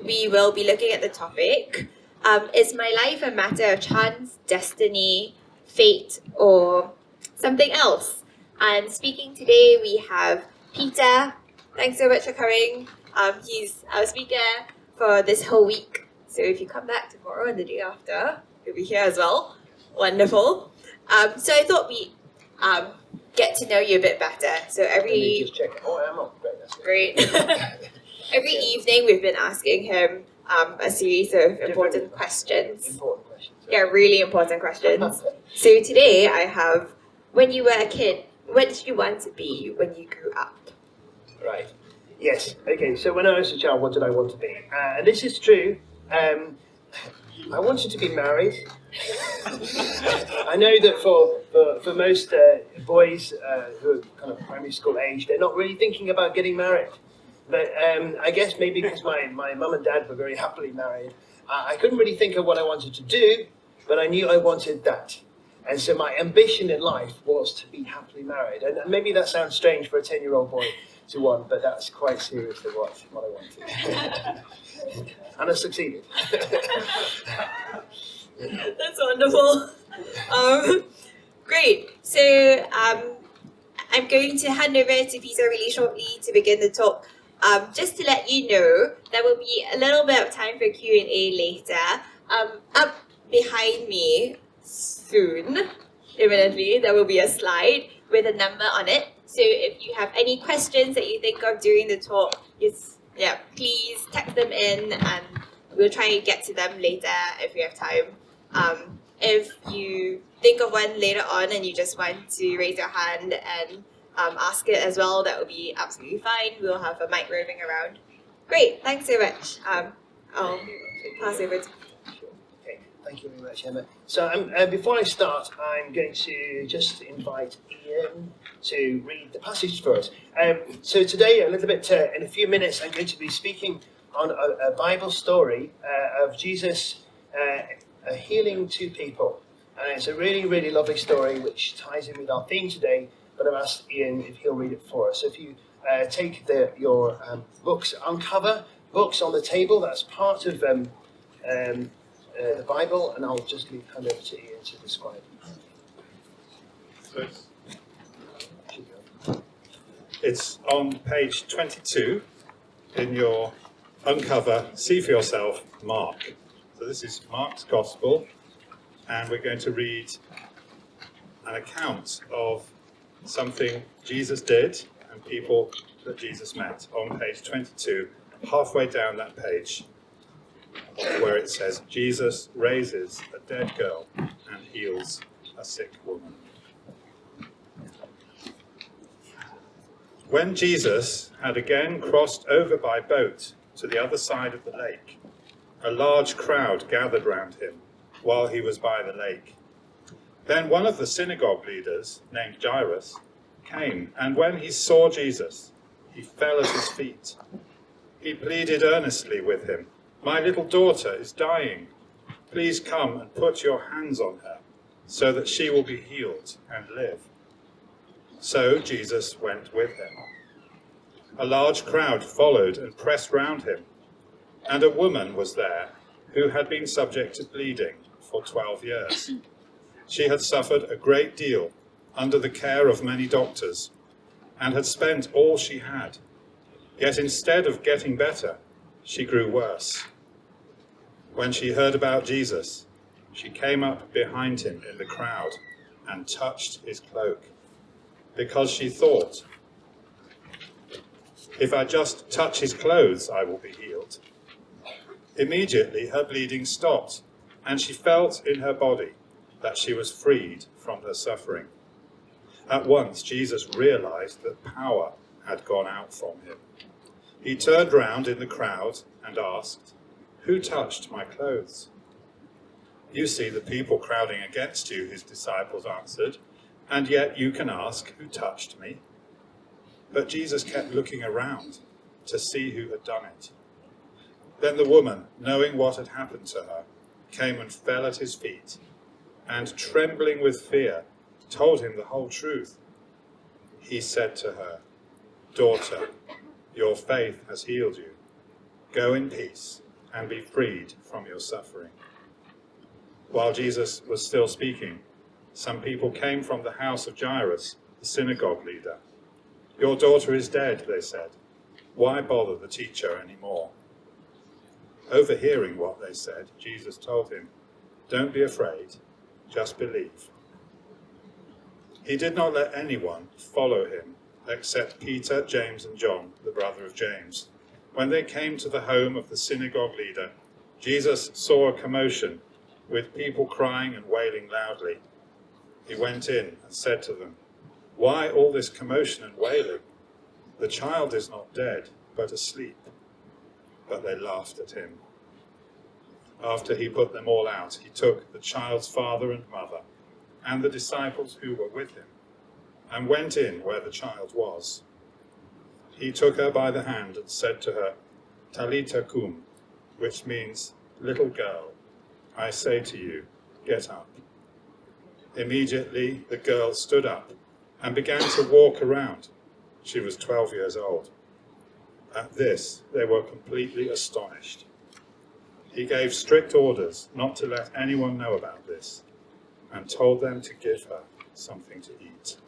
we will be looking at the topic, is my life a matter of chance, destiny, fate, or something else? And speaking today, we have Peter. Thanks so much for coming. He's our speaker for this whole week. So if you come back tomorrow and the day after, he'll be here as well. Wonderful. So I thought we get to know you a bit better. So Let me just check. Oh, I'm not. Great. That's Great. Every evening we've been asking him a series of important questions. Important questions. Yeah, really important questions. So today I have, when you were a kid, what did you want to be when you grew up? Right. Yes. Okay. So when I was a child, what did I want to be? And this is true. I wanted to be married. I know that for most boys who are kind of primary school age, they're not really thinking about getting married. But I guess maybe because my mum and dad were very happily married, I couldn't really think of what I wanted to do, but I knew I wanted that. And so my ambition in life was to be happily married. And maybe that sounds strange for a 10-year-old boy to want, but that's quite seriously what I wanted. And I succeeded. That's wonderful. Great. So I'm going to hand over to Peter really shortly to begin the talk. Just to let you know, there will be a little bit of time for Q&A later. Up behind me soon, imminently, there will be a slide with a number on it. So if you have any questions that you think of during the talk, please text them in and we'll try and get to them later if we have time. If you think of one later on and you just want to raise your hand and ask it as well, that will be absolutely fine. We'll have a mic roving around. Great, thanks so much. I'll pass over to Okay, thank you very much, Emma. So before I start, I'm going to just invite Ian to read the passage for us. So today, a little bit, in a few minutes, I'm going to be speaking on a Bible story of Jesus healing two people. And it's a really, really lovely story which ties in with our theme today, but I've asked Ian if he'll read it for us. So if you take your books, uncover books on the table, that's part of the Bible, and I'll just hand over to Ian to describe it. It's on page 22 in your uncover, see for yourself, Mark. So this is Mark's Gospel, and we're going to read an account of something Jesus did and people that Jesus met on page 22, halfway down that page, where it says, Jesus raises a dead girl and heals a sick woman. When Jesus had again crossed over by boat to the other side of the lake, a large crowd gathered round him while he was by the lake. Then one of the synagogue leaders, named Jairus, came, and when he saw Jesus, he fell at his feet. He pleaded earnestly with him, "My little daughter is dying. Please come and put your hands on her, so that she will be healed and live." So Jesus went with him. A large crowd followed and pressed round him, and a woman was there who had been subject to bleeding for 12 years. She had suffered a great deal under the care of many doctors, and had spent all she had. Yet instead of getting better, she grew worse. When she heard about Jesus, she came up behind him in the crowd and touched his cloak, because she thought, "If I just touch his clothes, I will be healed." Immediately her bleeding stopped, and she felt in her body that she was freed from her suffering. At once Jesus realized that power had gone out from him. He turned round in the crowd and asked, "Who touched my clothes?" "You see the people crowding against you," his disciples answered, "and yet you can ask, 'Who touched me?'" But Jesus kept looking around to see who had done it. Then the woman, knowing what had happened to her, came and fell at his feet, and trembling with fear, told him the whole truth. He said to her, "Daughter, your faith has healed you. Go in peace and be freed from your suffering." While Jesus was still speaking, some people came from the house of Jairus, the synagogue leader. "Your daughter is dead," they said. "Why bother the teacher anymore?" Overhearing what they said, Jesus told him, "Don't be afraid, just believe." He did not let anyone follow him except Peter, James, and John, the brother of James. When they came to the home of the synagogue leader, Jesus saw a commotion with people crying and wailing loudly. He went in and said to them, "Why all this commotion and wailing? The child is not dead, but asleep." But they laughed at him. After he put them all out, he took the child's father and mother and the disciples who were with him and went in where the child was. He took her by the hand and said to her, "Talitha cum," which means, "Little girl, I say to you, get up." Immediately the girl stood up and began to walk around. She was 12 years old. At this, they were completely astonished. He gave strict orders not to let anyone know about this and told them to give her something to eat.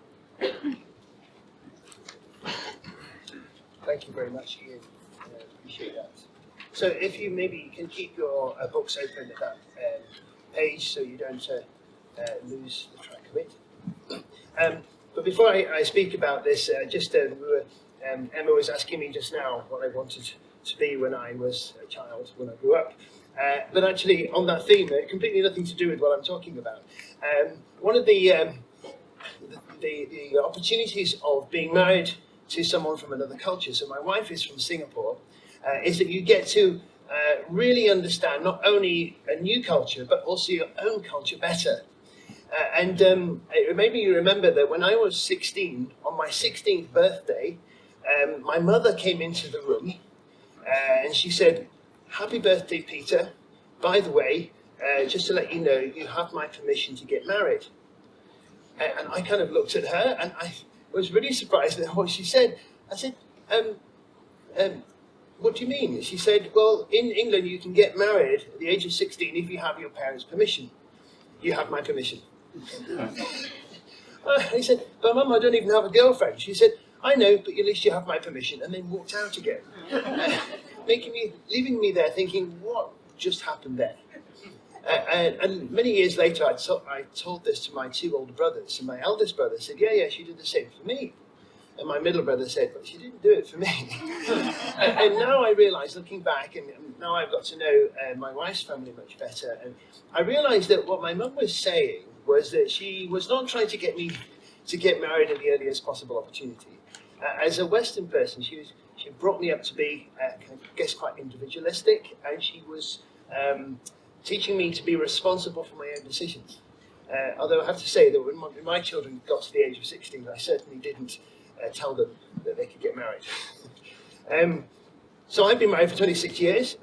Thank you very much, Ian. I appreciate that. So if you maybe can keep your books open at that page so you don't lose the track of it. But before I speak about this, Emma was asking me just now what I wanted to be when I was a child, when I grew up. But actually, on that theme, completely nothing to do with what I'm talking about. One of the opportunities of being married to someone from another culture, so my wife is from Singapore, is that you get to really understand not only a new culture, but also your own culture better. It made me remember that when I was 16, on my 16th birthday, my mother came into the room and she said, "Happy birthday, Peter. By the way, just to let you know, you have my permission to get married." And I kind of looked at her and I was really surprised at what she said. I said, "What do you mean?" She said, "Well, in England you can get married at the age of 16 if you have your parents' permission. You have my permission." I said, "But Mum, I don't even have a girlfriend." She said, "I know, but at least you have my permission," and then walked out again. Leaving me there thinking, what just happened there? And many years later, I told this to my two older brothers, and my eldest brother said, yeah, she did the same for me. And my middle brother said, "But she didn't do it for me." and now I realise, looking back, and now I've got to know my wife's family much better, and I realised that what my mum was saying was that she was not trying to get me to get married at the earliest possible opportunity. As a Western person, she brought me up to be, I guess, quite individualistic, and she was teaching me to be responsible for my own decisions. Although I have to say that when my children got to the age of 16, I certainly didn't tell them that they could get married. So I've been married for 26 years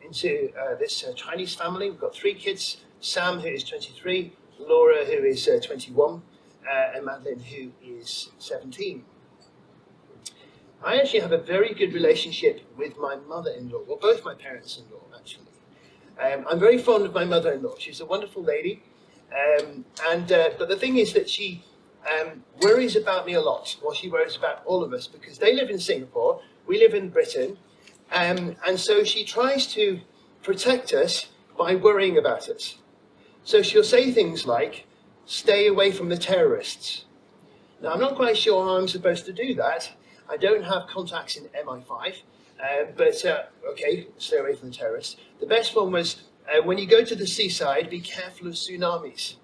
into this Chinese family. We've got 3 kids: Sam, who is 23, Laura, who is 21, and Madeline, who is 17. I actually have a very good relationship with my mother-in-law, well, both my parents-in-law, actually. I'm very fond of my mother-in-law. She's a wonderful lady. But the thing is that she worries about me a lot. Well, she worries about all of us, because they live in Singapore, we live in Britain, and so she tries to protect us by worrying about us. So she'll say things like, "Stay away from the terrorists." Now, I'm not quite sure how I'm supposed to do that. I don't have contacts in MI5, but okay, stay away from the terrorists. The best one was, when you go to the seaside, be careful of tsunamis.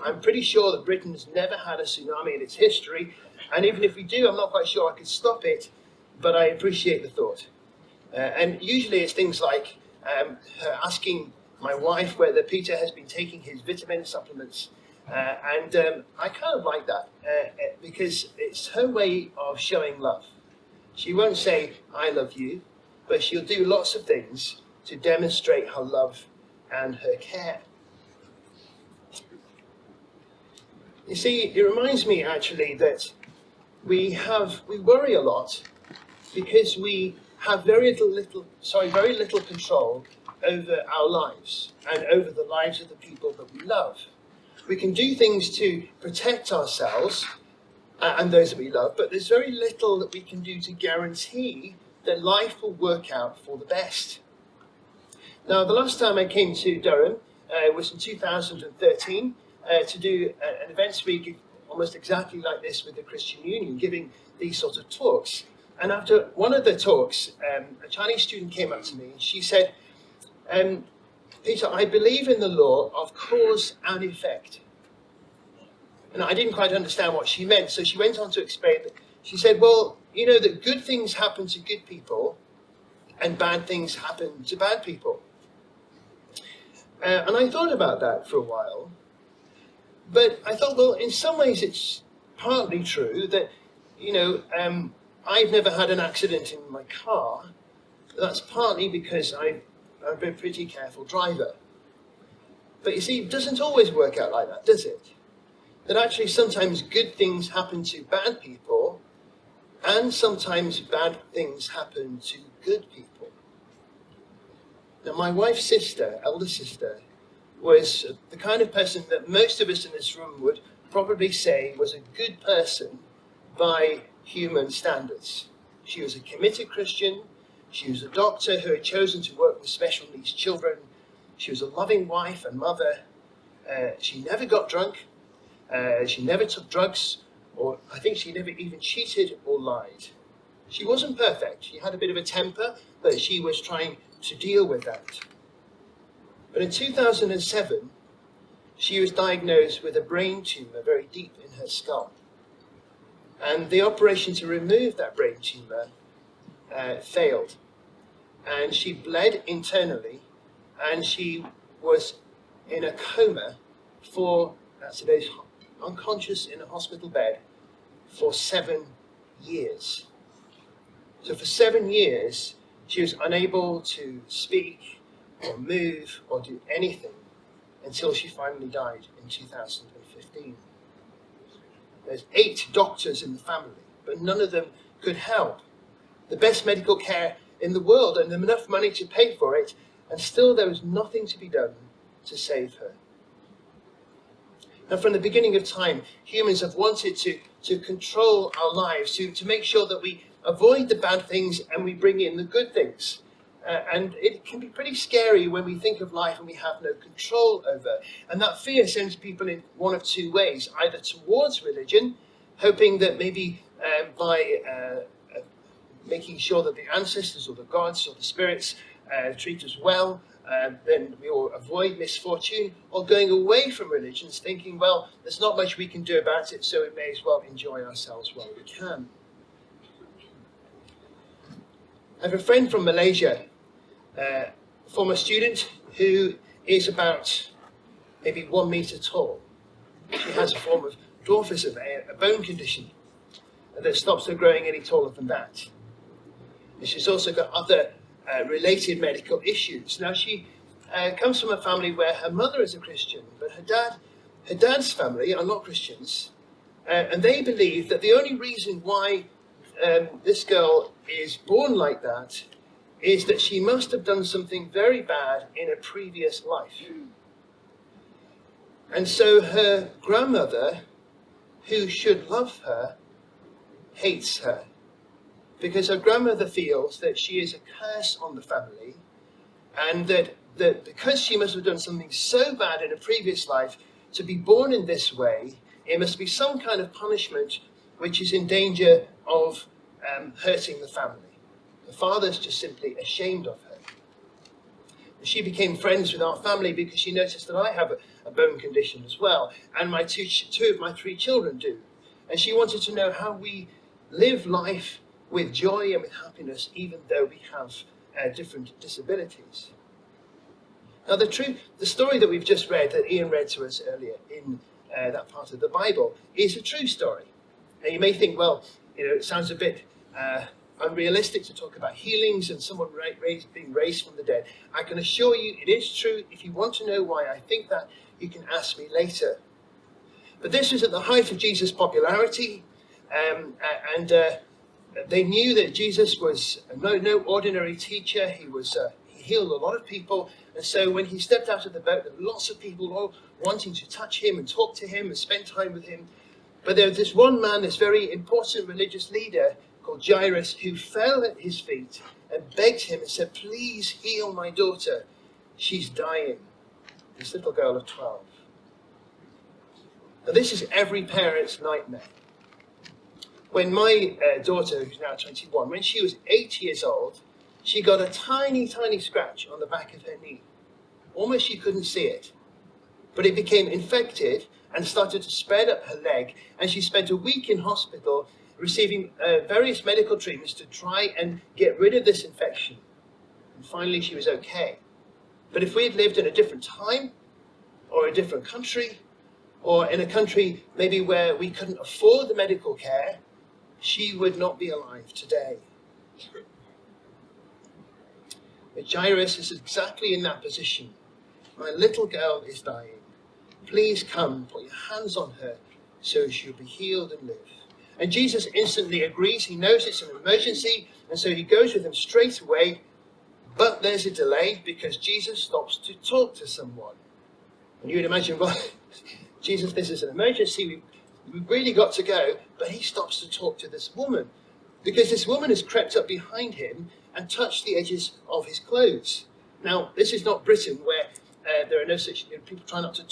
I'm pretty sure that Britain's never had a tsunami in its history, and even if we do, I'm not quite sure I could stop it, but I appreciate the thought. And usually it's things like her asking my wife whether Peter has been taking his vitamin supplements, and I kind of like that, because it's her way of showing love. She won't say, "I love you," but she'll do lots of things to demonstrate her love and her care. You see, it reminds me actually that we worry a lot because we have very little control over our lives and over the lives of the people that we love. We can do things to protect ourselves and those that we love, but there's very little that we can do to guarantee that life will work out for the best. Now, the last time I came to Durham was in 2013 to do an events week almost exactly like this with the Christian Union, giving these sorts of talks. And after one of the talks, a Chinese student came up to me and she said, Peter, I believe in the law of cause and effect. And I didn't quite understand what she meant, so she went on to explain that. She said, well, you know that good things happen to good people and bad things happen to bad people. And I thought about that for a while, but I thought, well, in some ways it's partly true that, you know, I've never had an accident in my car. That's partly because I've been a pretty careful driver. But you see, it doesn't always work out like that, does it? That actually sometimes good things happen to bad people, and sometimes bad things happen to good people. Now, my wife's sister, elder sister, was the kind of person that most of us in this room would probably say was a good person by human standards. She was a committed Christian. She was a doctor who had chosen to work with special needs children. She was a loving wife and mother. She never got drunk. She never took drugs, or I think she never even cheated or lied. She wasn't perfect. She had a bit of a temper, but she was trying to deal with that. But in 2007, she was diagnosed with a brain tumor very deep in her skull. And the operation to remove that brain tumor failed. And she bled internally, and she was in a coma for, unconscious in a hospital bed for 7 years. So for 7 years, she was unable to speak or move or do anything until she finally died in 2015. There's 8 doctors in the family, but none of them could help. The best medical care in the world and enough money to pay for it, and still there was nothing to be done to save her. And from the beginning of time, humans have wanted to control our lives, to make sure that we avoid the bad things and we bring in the good things. And it can be pretty scary when we think of life and we have no control over. And that fear sends people in one of two ways, either towards religion, hoping that maybe by making sure that the ancestors or the gods or the spirits treat us well, then we will avoid misfortune, or going away from religions thinking, well, there's not much we can do about it, so we may as well enjoy ourselves while we can. I have a friend from Malaysia, a former student who is about maybe 1 meter tall. She has a form of dwarfism, a bone condition that stops her growing any taller than that. And she's also got other related medical issues. Now, she comes from a family where her mother is a Christian, but her dad's family are not Christians, and they believe that the only reason why this girl is born like that is that she must have done something very bad in a previous life. And so her grandmother, who should love her, hates her, because her grandmother feels that she is a curse on the family, and that because she must have done something so bad in a previous life to be born in this way, it must be some kind of punishment which is in danger of hurting the family. The father's just simply ashamed of her. She became friends with our family because she noticed that I have a bone condition as well, and two of my 3 children do. And she wanted to know how we live life with joy and with happiness, even though we have different disabilities. Now, the story that we've just read, that Ian read to us earlier in that part of the Bible, is a true story. Now, you may think, well, it sounds a bit unrealistic to talk about healings and someone being raised from the dead. I can assure you it is true. If you want to know why I think that, you can ask me later. But this was at the height of Jesus' popularity, and they knew that Jesus was no ordinary teacher. He healed a lot of people. And so when he stepped out of the boat, there were lots of people all wanting to touch him and talk to him and spend time with him. But there was this one man, this very important religious leader called Jairus, who fell at his feet and begged him and said, "Please heal my daughter. She's dying." This little girl of 12. Now this is every parent's nightmare. When my daughter, who's now 21, when she was 8 years old, she got a tiny, tiny scratch on the back of her knee. Almost she couldn't see it. But it became infected and started to spread up her leg. And she spent a week in hospital receiving various medical treatments to try and get rid of this infection. And finally she was okay. But if we had lived in a different time, or a different country, or in a country maybe where we couldn't afford the medical care, she would not be alive today. But Jairus is exactly in that position. My little girl is dying. Please come, put your hands on her so she'll be healed and live. And Jesus instantly agrees. He knows it's an emergency, and so he goes with them straight away. But there's a delay because Jesus stops to talk to someone. And you would imagine, well, Jesus, this is an emergency. We've really got to go. But he stops to talk to this woman because this woman has crept up behind him and touched the edges of his clothes. Now, this is not Britain where there are no such, people try not to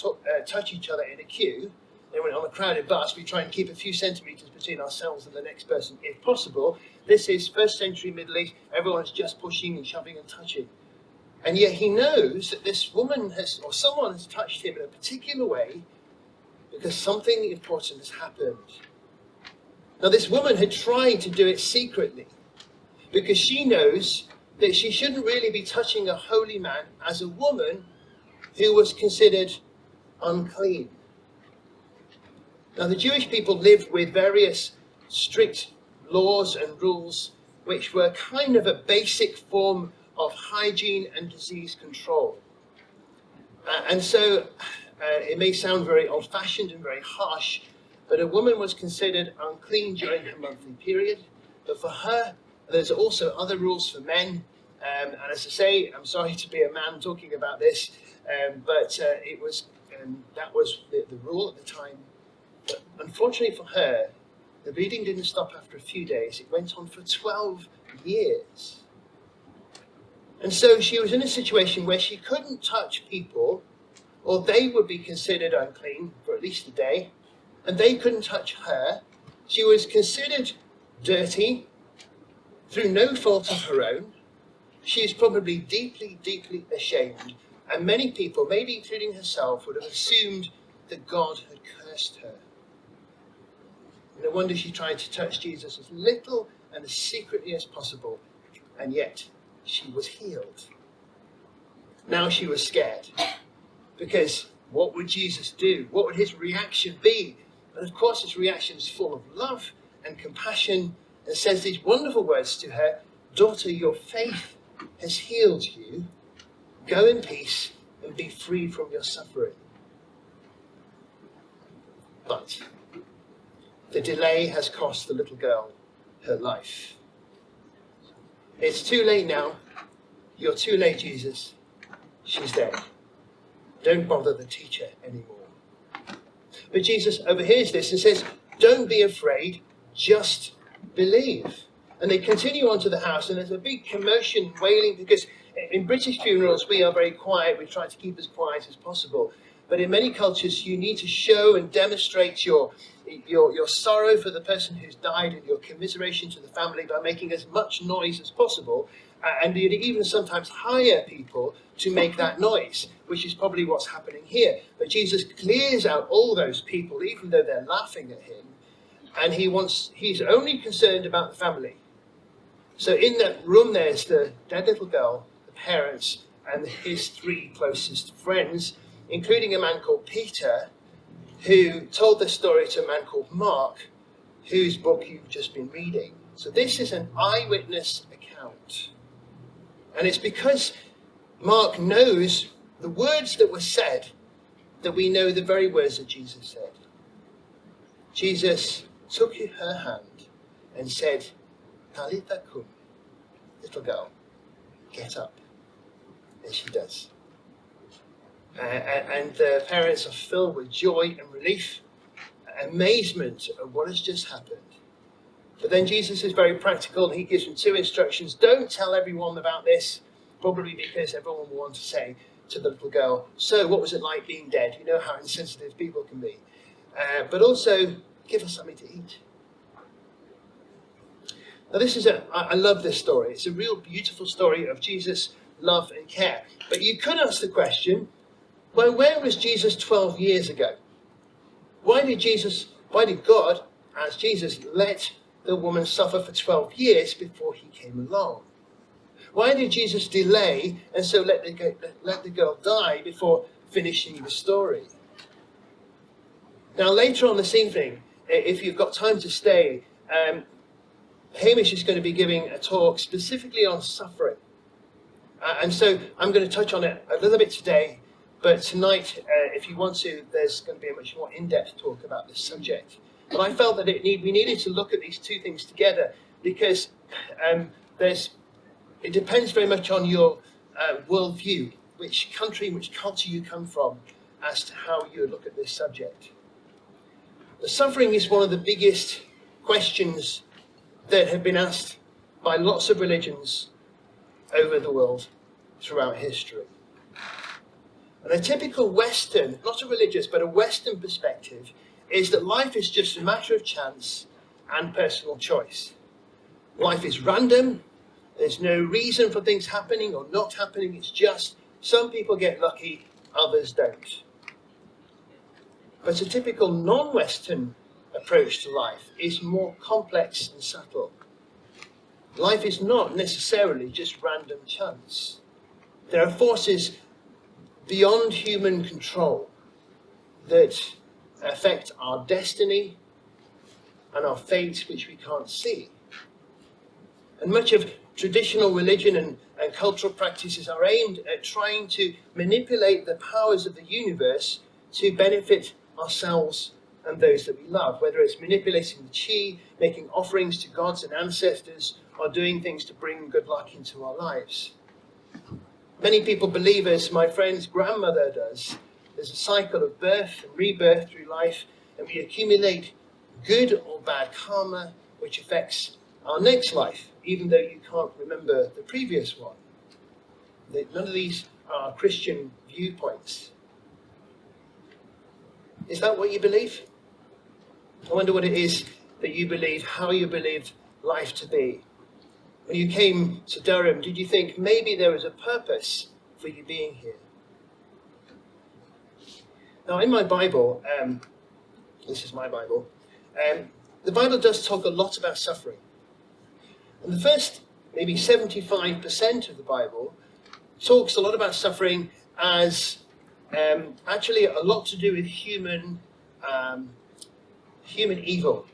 touch each other in a queue. Then when on a crowded bus, we try and keep a few centimetres between ourselves and the next person if possible. This is first century Middle East. Everyone's just pushing and shoving and touching. And yet he knows that this woman has, or someone has touched him in a particular way because something important has happened. Now this woman had tried to do it secretly because she knows that she shouldn't really be touching a holy man as a woman who was considered unclean. Now the Jewish people lived with various strict laws and rules which were kind of a basic form of hygiene and disease control. And so it may sound very old-fashioned and very harsh, but a woman was considered unclean during her monthly period. But for her, there's also other rules for men. And as I say, I'm sorry to be a man talking about this, but it was that was the rule at the time. But unfortunately for her, the bleeding didn't stop after a few days. It went on for 12 years. And so she was in a situation where she couldn't touch people, or they would be considered unclean for at least a day, and they couldn't touch her. She was considered dirty through no fault of her own. She is probably deeply, deeply ashamed, and many people, maybe including herself, would have assumed that God had cursed her. No wonder she tried to touch Jesus as little and as secretly as possible, and yet she was healed. Now she was scared, because what would Jesus do? What would his reaction be? And of course his reaction is full of love and compassion, and says these wonderful words to her, "Daughter, your faith has healed you. Go in peace and be free from your suffering." But the delay has cost the little girl her life. It's too late now. You're too late, Jesus. She's dead. Don't bother the teacher anymore. But Jesus overhears this and says, "Don't be afraid, just believe." And they continue on to the house, and there's a big commotion, wailing, because in British funerals we are very quiet. We try to keep as quiet as possible. But in many cultures you need to show and demonstrate your sorrow for the person who's died and your commiseration to the family by making as much noise as possible. And you'd even sometimes hire people to make that noise, which is probably what's happening here. But Jesus clears out all those people, even though they're laughing at him. And he's only concerned about the family. So in that room there's the dead little girl, the parents, and his 3 closest friends, including a man called Peter, who told this story to a man called Mark, whose book you've just been reading. So this is an eyewitness account. And it's because Mark knows the words that were said that we know the very words that Jesus said. Jesus took her hand and said, Talitha kum, little girl, get up. And she does. And the parents are filled with joy and relief, amazement at what has just happened. But then Jesus is very practical. He gives them 2 instructions. Don't tell everyone about this, probably because everyone will want to say to the little girl, so what was it like being dead? You know how insensitive people can be. But also, give us something to eat. Now I love this story. It's a real beautiful story of Jesus' love and care. But you could ask the question, well, where was Jesus 12 years ago? Why did God, as Jesus, let the woman suffer for 12 years before he came along? Why did Jesus delay and so let the girl die before finishing the story? Now, later on this evening, if you've got time to stay, Hamish is going to be giving a talk specifically on suffering. And so I'm going to touch on it a little bit today, but tonight, if you want to, there's going to be a much more in-depth talk about this subject. But I felt that we needed to look at these 2 things together because it depends very much on your worldview, which country, which culture you come from, as to how you look at this subject. The suffering is one of the biggest questions that have been asked by lots of religions over the world throughout history. And a typical Western, not a religious, but a Western perspective is that life is just a matter of chance and personal choice. Life is random. There's no reason for things happening or not happening. It's just some people get lucky, others don't. But a typical non-Western approach to life is more complex and subtle. Life is not necessarily just random chance. There are forces beyond human control that affect our destiny and our fate, which we can't see. And much of traditional religion and cultural practices are aimed at trying to manipulate the powers of the universe to benefit ourselves and those that we love, whether it's manipulating the chi, making offerings to gods and ancestors, or doing things to bring good luck into our lives. Many people believe, as my friend's grandmother does, there's a cycle of birth and rebirth through life, and we accumulate good or bad karma, which affects our next life, even though you can't remember the previous one. None of these are Christian viewpoints. Is that what you believe? I wonder what it is that you believe, how you believe life to be. When you came to Durham, did you think maybe there was a purpose for you being here? Now, in my Bible, this is my Bible, the Bible does talk a lot about suffering. And the first, maybe 75% of the Bible talks a lot about suffering as actually a lot to do with human evil.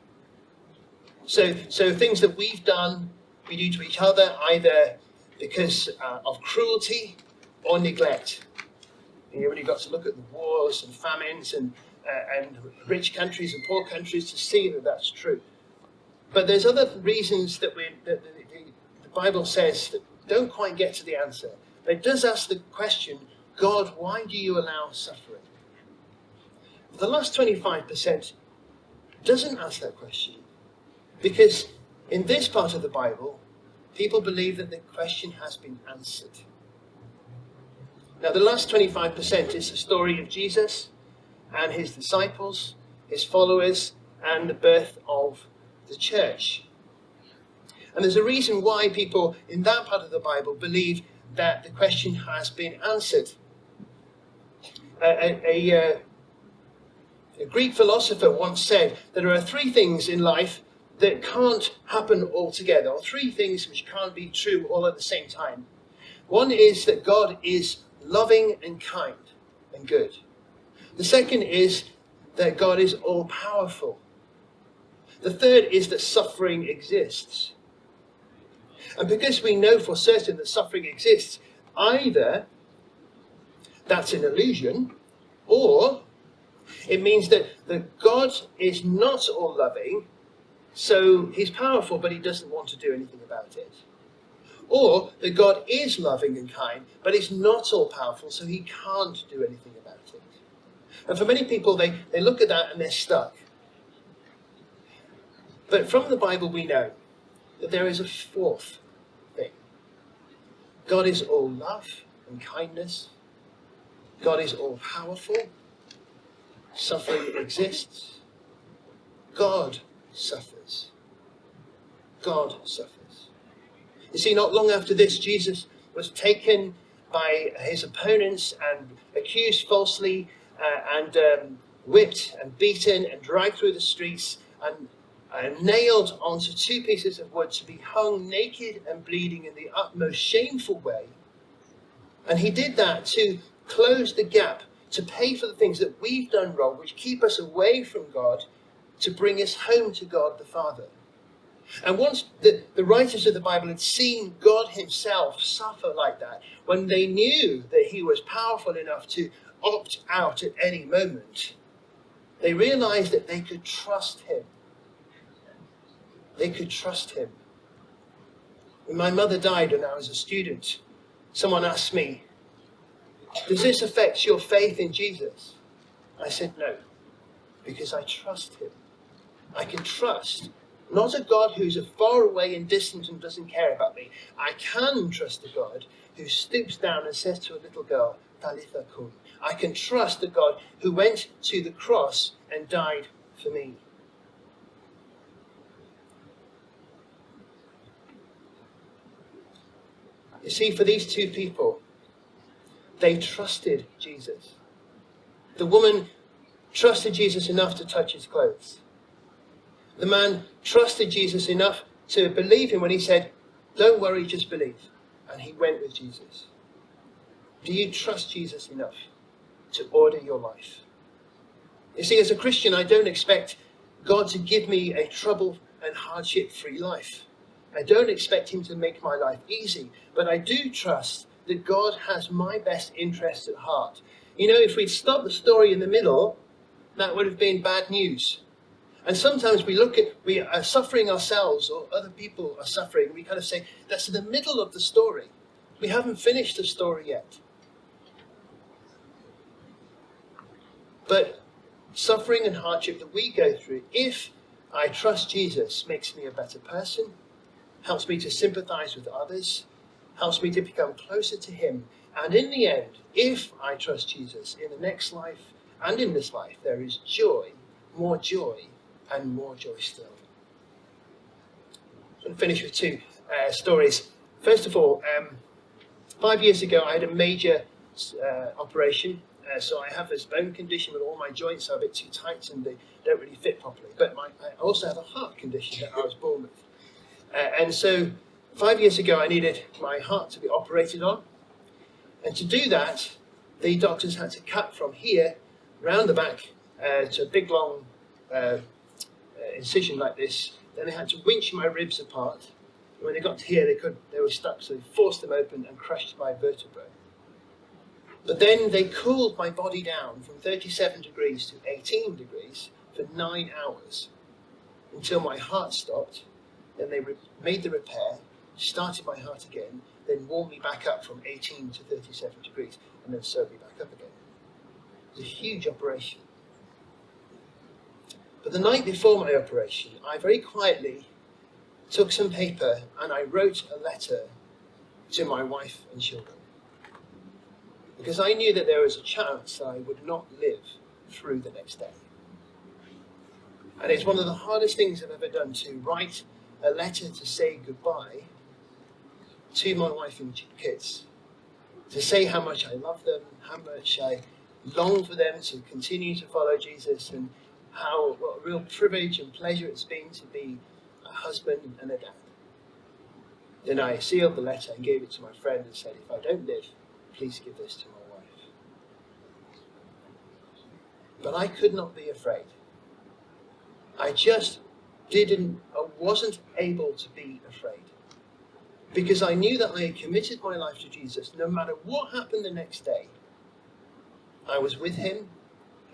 So things that we've done, we do to each other, either because of cruelty or neglect. And you've already got to look at the wars and famines and rich countries and poor countries to see that that's true. But there's other reasons that the Bible says that don't quite get to the answer. But it does ask the question, God, why do you allow suffering? The last 25% doesn't ask that question. Because in this part of the Bible, people believe that the question has been answered. Now, the last 25% is the story of Jesus and his disciples, his followers, and the birth of the church. And there's a reason why people in that part of the Bible believe that the question has been answered. A Greek philosopher once said that there are 3 things in life that can't happen altogether, or 3 things which can't be true all at the same time. One is that God is loving and kind and good. The second is that God is all-powerful. The third is that suffering exists. And because we know for certain that suffering exists, either that's an illusion, or it means that God is not all-loving so he's powerful, but he doesn't want to do anything about it. Or that God is loving and kind, but he's not all powerful, so he can't do anything about it. And for many people, they look at that and they're stuck. But from the Bible, we know that there is a fourth thing. God is all love and kindness. God is all powerful. Suffering exists. God suffers. God suffers. You see, not long after this, Jesus was taken by his opponents and accused falsely and whipped and beaten and dragged through the streets and nailed onto 2 pieces of wood to be hung naked and bleeding in the utmost shameful way. And he did that to close the gap, to pay for the things that we've done wrong, which keep us away from God, to bring us home to God the Father. And once the writers of the Bible had seen God himself suffer like that, when they knew that he was powerful enough to opt out at any moment, they realized that they could trust him. They could trust him. When my mother died when I was a student, someone asked me, "Does this affect your faith in Jesus?" I said no, because I trust him. I can trust not a God who's far away and distant and doesn't care about me. I can trust a God who stoops down and says to a little girl, "Talitha kum." I can trust a God who went to the cross and died for me. You see, for these 2 people, they trusted Jesus. The woman trusted Jesus enough to touch his clothes. The man trusted Jesus enough to believe him when he said, "Don't worry, just believe." And he went with Jesus. Do you trust Jesus enough to order your life? You see, as a Christian, I don't expect God to give me a trouble and hardship-free life. I don't expect him to make my life easy, but I do trust that God has my best interests at heart. You know, if we'd stopped the story in the middle, that would have been bad news. And sometimes we are suffering ourselves, or other people are suffering. We kind of say, that's in the middle of the story. We haven't finished the story yet. But suffering and hardship that we go through, if I trust Jesus, makes me a better person, helps me to sympathize with others, helps me to become closer to him. And in the end, if I trust Jesus, in the next life and in this life, there is joy, and more joy still. I'm going to finish with 2 stories. First of all, 5 years ago, I had a major operation. So I have this bone condition where all my joints are a bit too tight and they don't really fit properly. But I also have a heart condition that I was born with. And so 5 years ago, I needed my heart to be operated on. And to do that, the doctors had to cut from here, round the back, to a big, long incision like this. Then they had to winch my ribs apart. And when they got to here, they were stuck, so they forced them open and crushed my vertebrae. But then they cooled my body down from 37 degrees to 18 degrees for 9 hours until my heart stopped. Then they made the repair, started my heart again, then warmed me back up from 18 to 37 degrees, and then sewed me back up again. It was a huge operation. But the night before my operation, I very quietly took some paper and I wrote a letter to my wife and children. Because I knew that there was a chance that I would not live through the next day. And it's one of the hardest things I've ever done, to write a letter to say goodbye to my wife and kids. To say how much I love them, how much I long for them to continue to follow Jesus, and what a real privilege and pleasure it's been to be a husband and a dad. Then I sealed the letter and gave it to my friend and said, "If I don't live, please give this to my wife." But I could not be afraid. I wasn't able to be afraid. Because I knew that I had committed my life to Jesus. No matter what happened the next day, I was with him,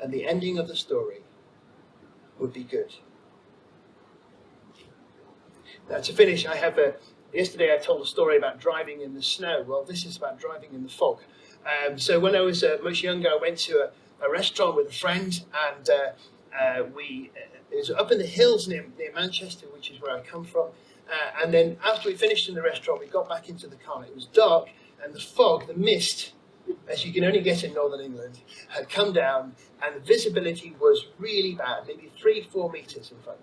and the ending of the story would be good. Now, to finish, yesterday I told a story about driving in the snow. Well, this is about driving in the fog. So when I was much younger, I went to a restaurant with a friend, and it was up in the hills near Manchester, which is where I come from. And then after we finished in the restaurant, we got back into the car. It was dark, and the fog, the mist, as you can only get in Northern England, had come down, and the visibility was really bad, maybe 3-4 meters in front.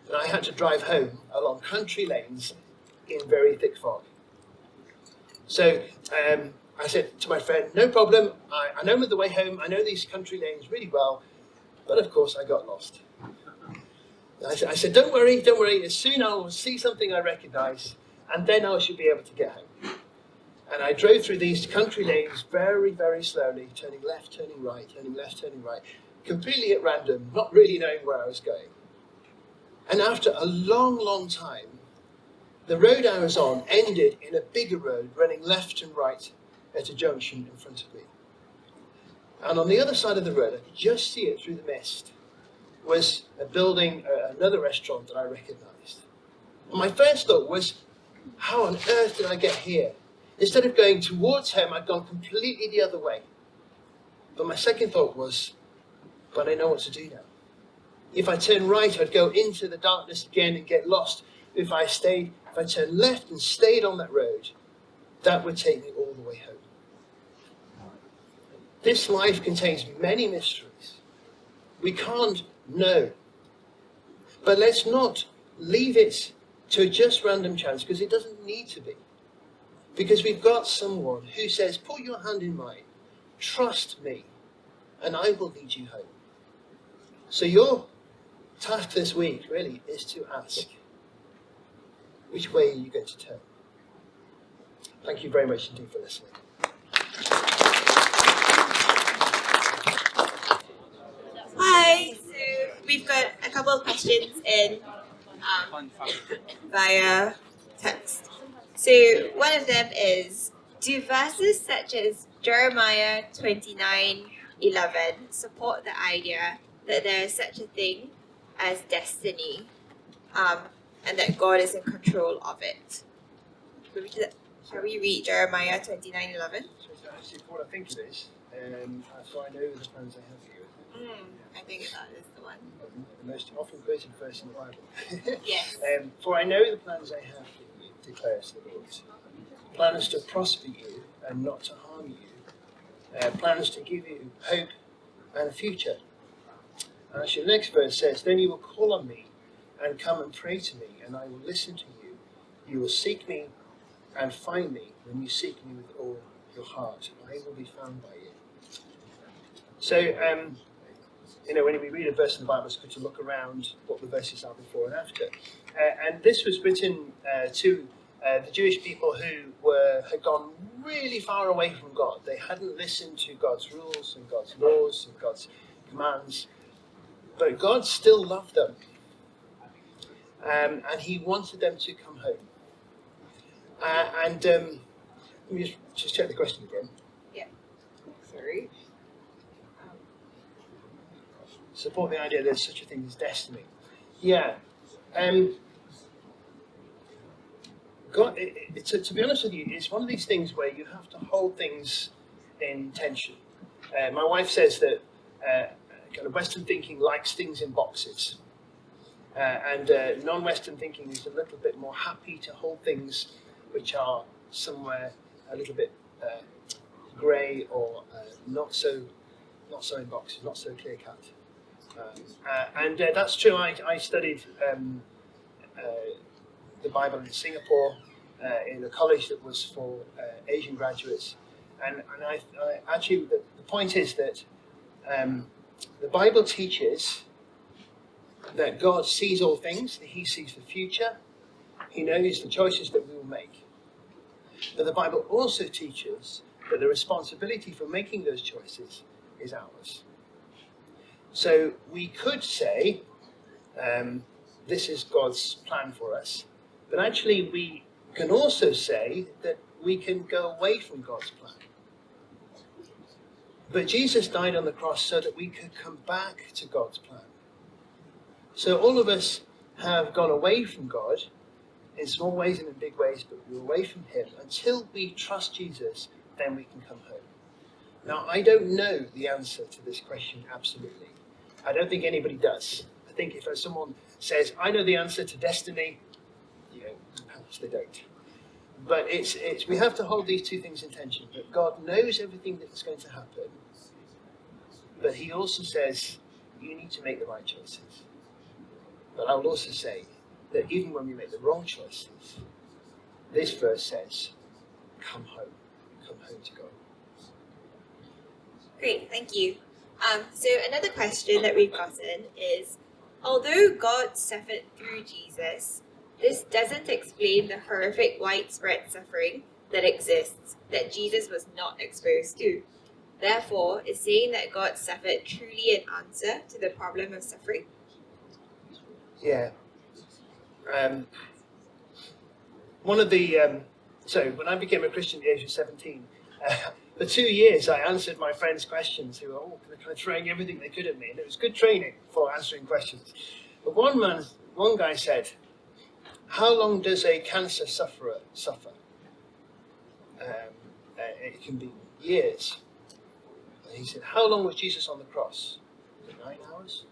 And I had to drive home along country lanes in very thick fog. So I said to my friend, no problem, I know the way home, I know these country lanes really well, but of course I got lost. I said, don't worry, soon I'll see something I recognise, and then I should be able to get home. And I drove through these country lanes very, very slowly, turning left, turning right, turning left, turning right, completely at random, not really knowing where I was going. And after a long, long time, the road I was on ended in a bigger road running left and right at a junction in front of me. And on the other side of the road, I could just see it through the mist, was a building, another restaurant that I recognised. And my first thought was, how on earth did I get here? Instead of going towards home, I'd gone completely the other way. But my second thought was, but I know what to do now. If I turn right, I'd go into the darkness again and get lost. If I turned left and stayed on that road, that would take me all the way home. This life contains many mysteries. We can't know. But let's not leave it to just random chance, because it doesn't need to be. Because we've got someone who says, put your hand in mine, trust me, and I will lead you home. So your task this week really is to ask, which way are you going to turn? Thank you very much indeed for listening. Hi, so we've got a couple of questions in via text. So one of them is, do verses such as Jeremiah 29:11 support the idea that there is such a thing as destiny, and that God is in control of it? Shall we read Jeremiah 29:11? So actually what I think it is, so I know the plans I have for you. I think that is the one. The most often quoted verse in the Bible. Yes. For I know the plans I have for you, declares the Lord. Plans to prosper you and not to harm you. Plans to give you hope and a future. And actually the next verse says, then you will call on me and come and pray to me, and I will listen to you. You will seek me and find me when you seek me with all your heart. I will be found by you. So, when we read a verse in the Bible, it's good to look around what the verses are before and after. And this was written to the Jewish people who had gone really far away from God. They hadn't listened to God's rules and God's laws and God's commands. But God still loved them. And he wanted them to come home. Let me just check the question again. Yeah. Sorry. Support the idea there's such a thing as destiny. Yeah. God, to be honest with you, it's one of these things where you have to hold things in tension. My wife says that kind of Western thinking likes things in boxes. And non-Western thinking is a little bit more happy to hold things which are somewhere a little bit grey or not so in boxes, not so clear cut. And that's true. I studied the Bible in Singapore in a college that was for Asian graduates. And I actually, the point is that the Bible teaches that God sees all things, that he sees the future, he knows the choices that we will make. But the Bible also teaches that the responsibility for making those choices is ours. So we could say, this is God's plan for us, but actually we can also say that we can go away from God's plan. But Jesus died on the cross so that we could come back to God's plan. So all of us have gone away from God in small ways and in big ways, but we're away from him. Until we trust Jesus, then we can come home. Now, I don't know the answer to this question absolutely. I don't think anybody does. I think if someone says, I know the answer to destiny, perhaps they don't. But we have to hold these two things in tension. That God knows everything that's going to happen, but he also says, you need to make the right choices. But I will also say that even when we make the wrong choices, this verse says, come home to God. Great, thank you. So another question that we've gotten is, although God suffered through Jesus, this doesn't explain the horrific widespread suffering that exists that Jesus was not exposed to. Therefore, is saying that God suffered truly an answer to the problem of suffering? Yeah. One of the when I became a Christian at the age of 17, for 2 years I answered my friends' questions who were kind of throwing everything they could at me, and it was good training for answering questions. But one guy said, how long does a cancer sufferer suffer? It can be years. And he said, how long was Jesus on the cross? Was it 9 hours?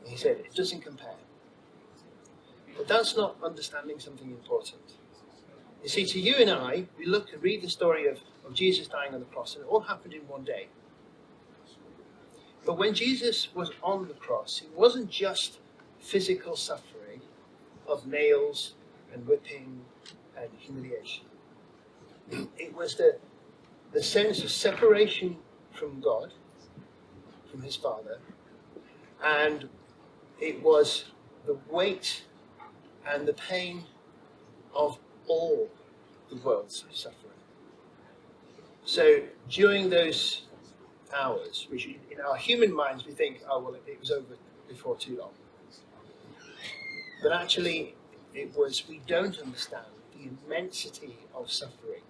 And he said, it doesn't compare. But that's not understanding something important. You see, to you and I, we look and read the story of Jesus dying on the cross, and it all happened in one day. But when Jesus was on the cross, it wasn't just physical suffering of nails and whipping and humiliation. It was the sense of separation from God, from his Father, and it was the weight and the pain of all the world's suffering. So during those hours, which in our human minds we think, oh well, it was over before too long. But actually, we don't understand the immensity of suffering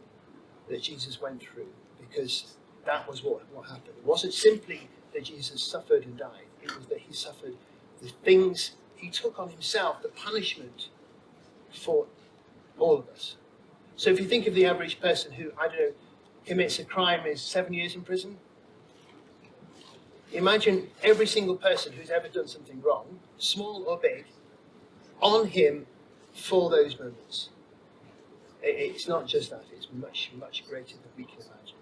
that Jesus went through, because that was what happened. It wasn't simply that Jesus suffered and died, it was that he suffered the things, he took on himself the punishment for all of us. So if you think of the average person who, commits a crime, is 7 years in prison, imagine every single person who's ever done something wrong, small or big, on him for those moments. It's not just that, it's much, much greater than we can imagine.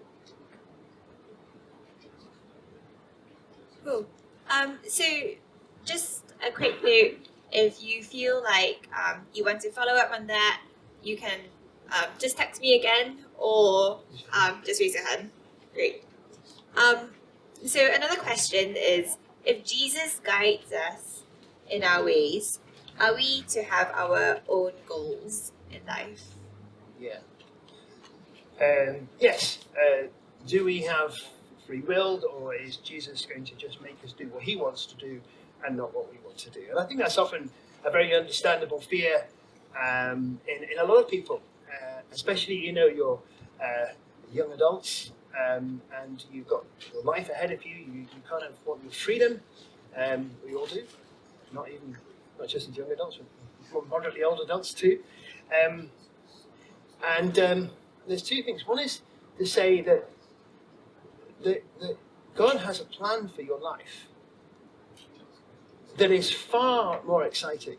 Cool. So just a quick note, if you feel like you want to follow up on that, you can just text me again or just raise your hand. Great. So another question is, if Jesus guides us in our ways, are we to have our own goals in life? Yeah. Yes. Do we have free will, or is Jesus going to just make us do what he wants to do and not what we want to do? And I think that's often a very understandable fear in a lot of people, especially, you're young adults and you've got your life ahead of you. You kind of want your freedom. We all do. Not just as young adults, but moderately old adults too. There's two things. One is to say that God has a plan for your life that is far more exciting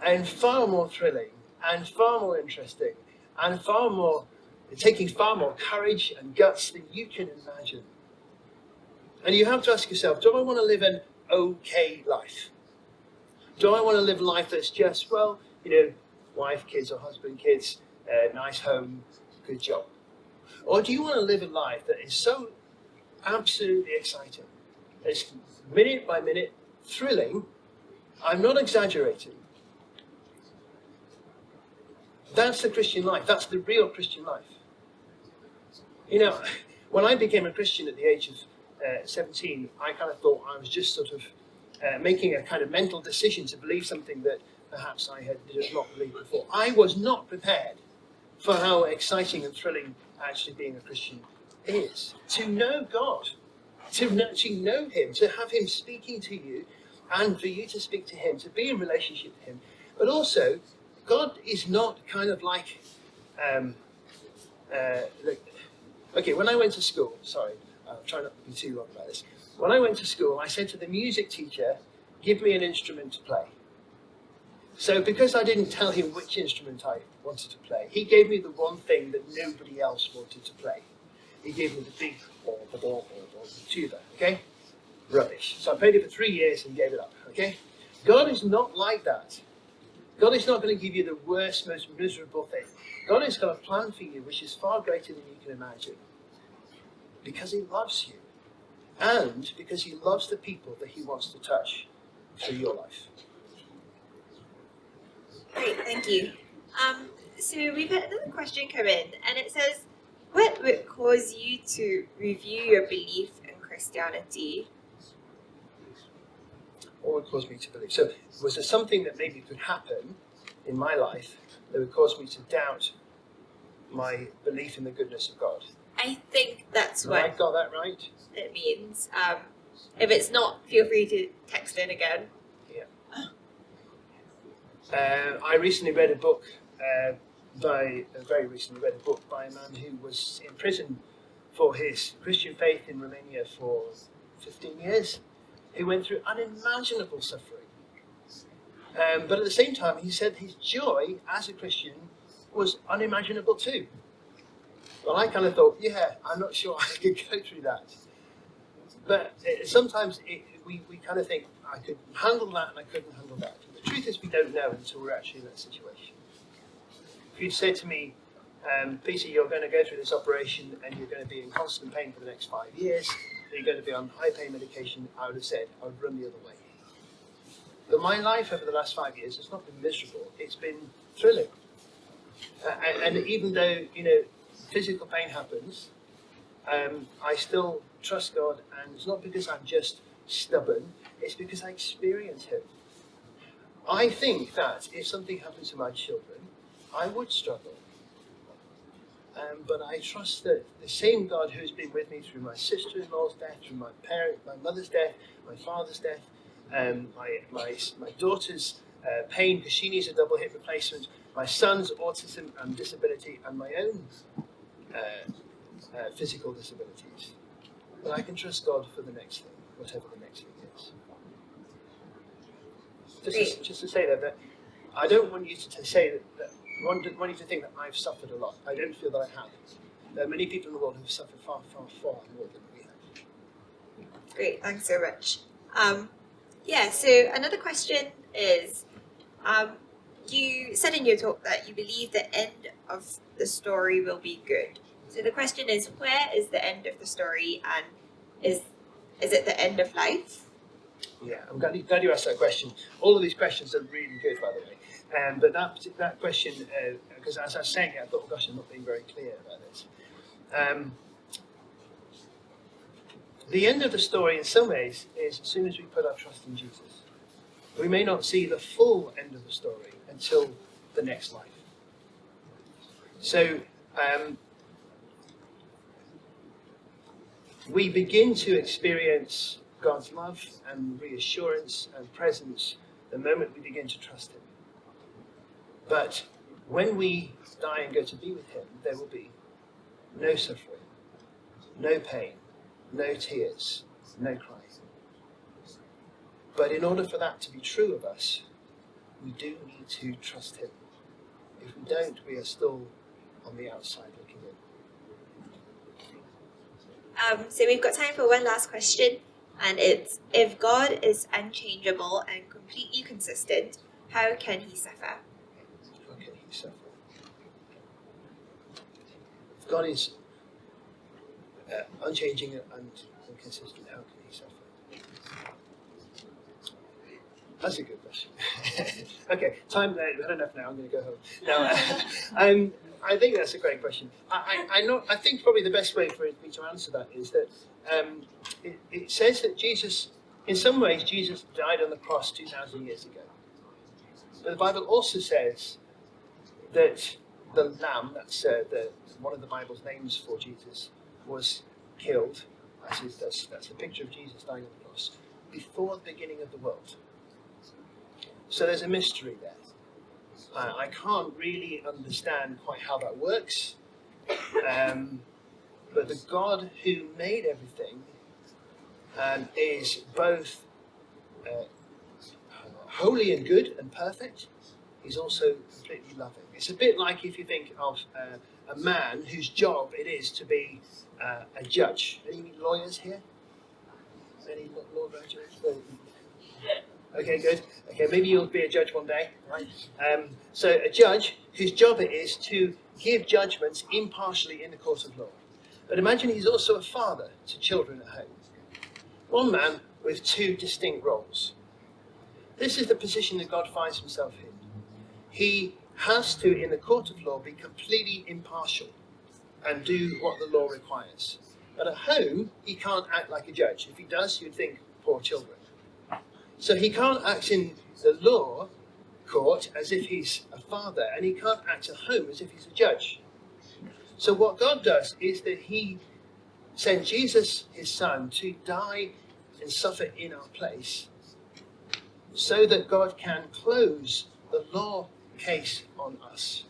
and far more thrilling and far more interesting and taking far more courage and guts than you can imagine. And you have to ask yourself, do I want to live an okay life? Do I want to live a life that's just, wife, kids, or husband, kids, nice home, good job? Or do you want to live a life that is so absolutely exciting, it's minute by minute thrilling? I'm not exaggerating. That's the Christian life. That's the real Christian life. When I became a Christian at the age of 17, I kind of thought I was just sort of making a kind of mental decision to believe something that perhaps I did not believe before. I was not prepared for how exciting and thrilling actually being a Christian is. To know God, to know him, to have him speaking to you and for you to speak to him, to be in relationship with him. But also, God is not kind of like, look, okay, when I went to school, sorry, I'm trying not to be too long about this. When I went to school, I said to the music teacher, give me an instrument to play. So because I didn't tell him which instrument I wanted to play, he gave me the one thing that nobody else wanted to play. He gave me the big tuba, okay? Rubbish. So I played it for 3 years and gave it up, okay? God is not like that. God is not going to give you the worst, most miserable thing. God has got a plan for you which is far greater than you can imagine. Because he loves you. And because he loves the people that he wants to touch through your life. Great, thank you. So we've had another question come in, and it says, what would cause you to review your belief in Christianity? What would cause me to believe? So was there something that maybe could happen in my life that would cause me to doubt my belief in the goodness of God? I think that's Have I what got that right? it means. If it's not, feel free to text in again. I recently read a book very recently read a book by a man who was in prison for his Christian faith in Romania for 15 years. He went through unimaginable suffering. But at the same time, he said his joy as a Christian was unimaginable too. Well, I kind of thought, yeah, I'm not sure I could go through that. But sometimes we kind of think, I could handle that and I couldn't handle that. And the truth is we don't know until we're actually in that situation. If you'd say to me, Peter, you're going to go through this operation and you're going to be in constant pain for the next 5 years, you're going to be on high pain medication, I would have said, I would run the other way. But my life over the last 5 years has not been miserable, it's been thrilling. And even though, physical pain happens, I still trust God, and it's not because I'm just stubborn, it's because I experience him. I think that if something happened to my children, I would struggle. But I trust that the same God who's been with me through my sister-in-law's death, through my mother's death, my father's death, my daughter's pain because she needs a double hip replacement, my son's autism and disability, and my own physical disabilities. But I can trust God for the next thing, whatever the next thing is. Just to say that I don't want you to say that I want you to think that I've suffered a lot. I don't feel that I have. There are many people in the world who have suffered far, far, far more than we have. Great, thanks so much. So another question is, you said in your talk that you believe the end of the story will be good. So the question is, where is the end of the story, and is it the end of life? Yeah, I'm glad you asked that question. All of these questions are really good, by the way. But that question, because as I was saying it, I thought, oh gosh, I'm not being very clear about this. The end of the story, in some ways, is as soon as we put our trust in Jesus. We may not see the full end of the story until the next life. So, we begin to experience God's love and reassurance and presence the moment we begin to trust him. But when we die and go to be with him, there will be no suffering, no pain, no tears, no crying. But in order for that to be true of us, we do need to trust him. If we don't, we are still on the outside looking in. So we've got time for one last question, and it's, if God is unchangeable and completely consistent, how can he suffer? How can he suffer? If God is unchanging and consistent, how can he suffer? That's a good question. Okay, time there. We've had enough now. I'm going to go home. Now, I think that's a great question. I think probably the best way for me to answer that is that it says that Jesus, in some ways, Jesus died on the cross 2,000 years ago. But the Bible also says that the lamb, that's one of the Bible's names for Jesus, was killed. That's the picture of Jesus dying on the cross. before the beginning of the world. So there's a mystery there. I can't really understand quite how that works, but the God who made everything is both holy and good and perfect. He's also completely loving. It's a bit like if you think of a man whose job it is to be a judge. Any lawyers here? Any law graduates? Okay, good. Okay, maybe you'll be a judge one day, right? So a judge whose job it is to give judgments impartially in the court of law. But imagine he's also a father to children at home. One man with two distinct roles. This is the position that God finds himself in. He has to, in the court of law, be completely impartial and do what the law requires. But at home, he can't act like a judge. If he does, you'd think, poor children. So he can't act in the law court as if he's a father, and he can't act at home as if he's a judge. So what God does is that he sent Jesus, his son, to die and suffer in our place so that God can close the law case on us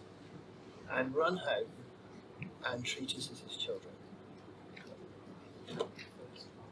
and run home and treat us as his children.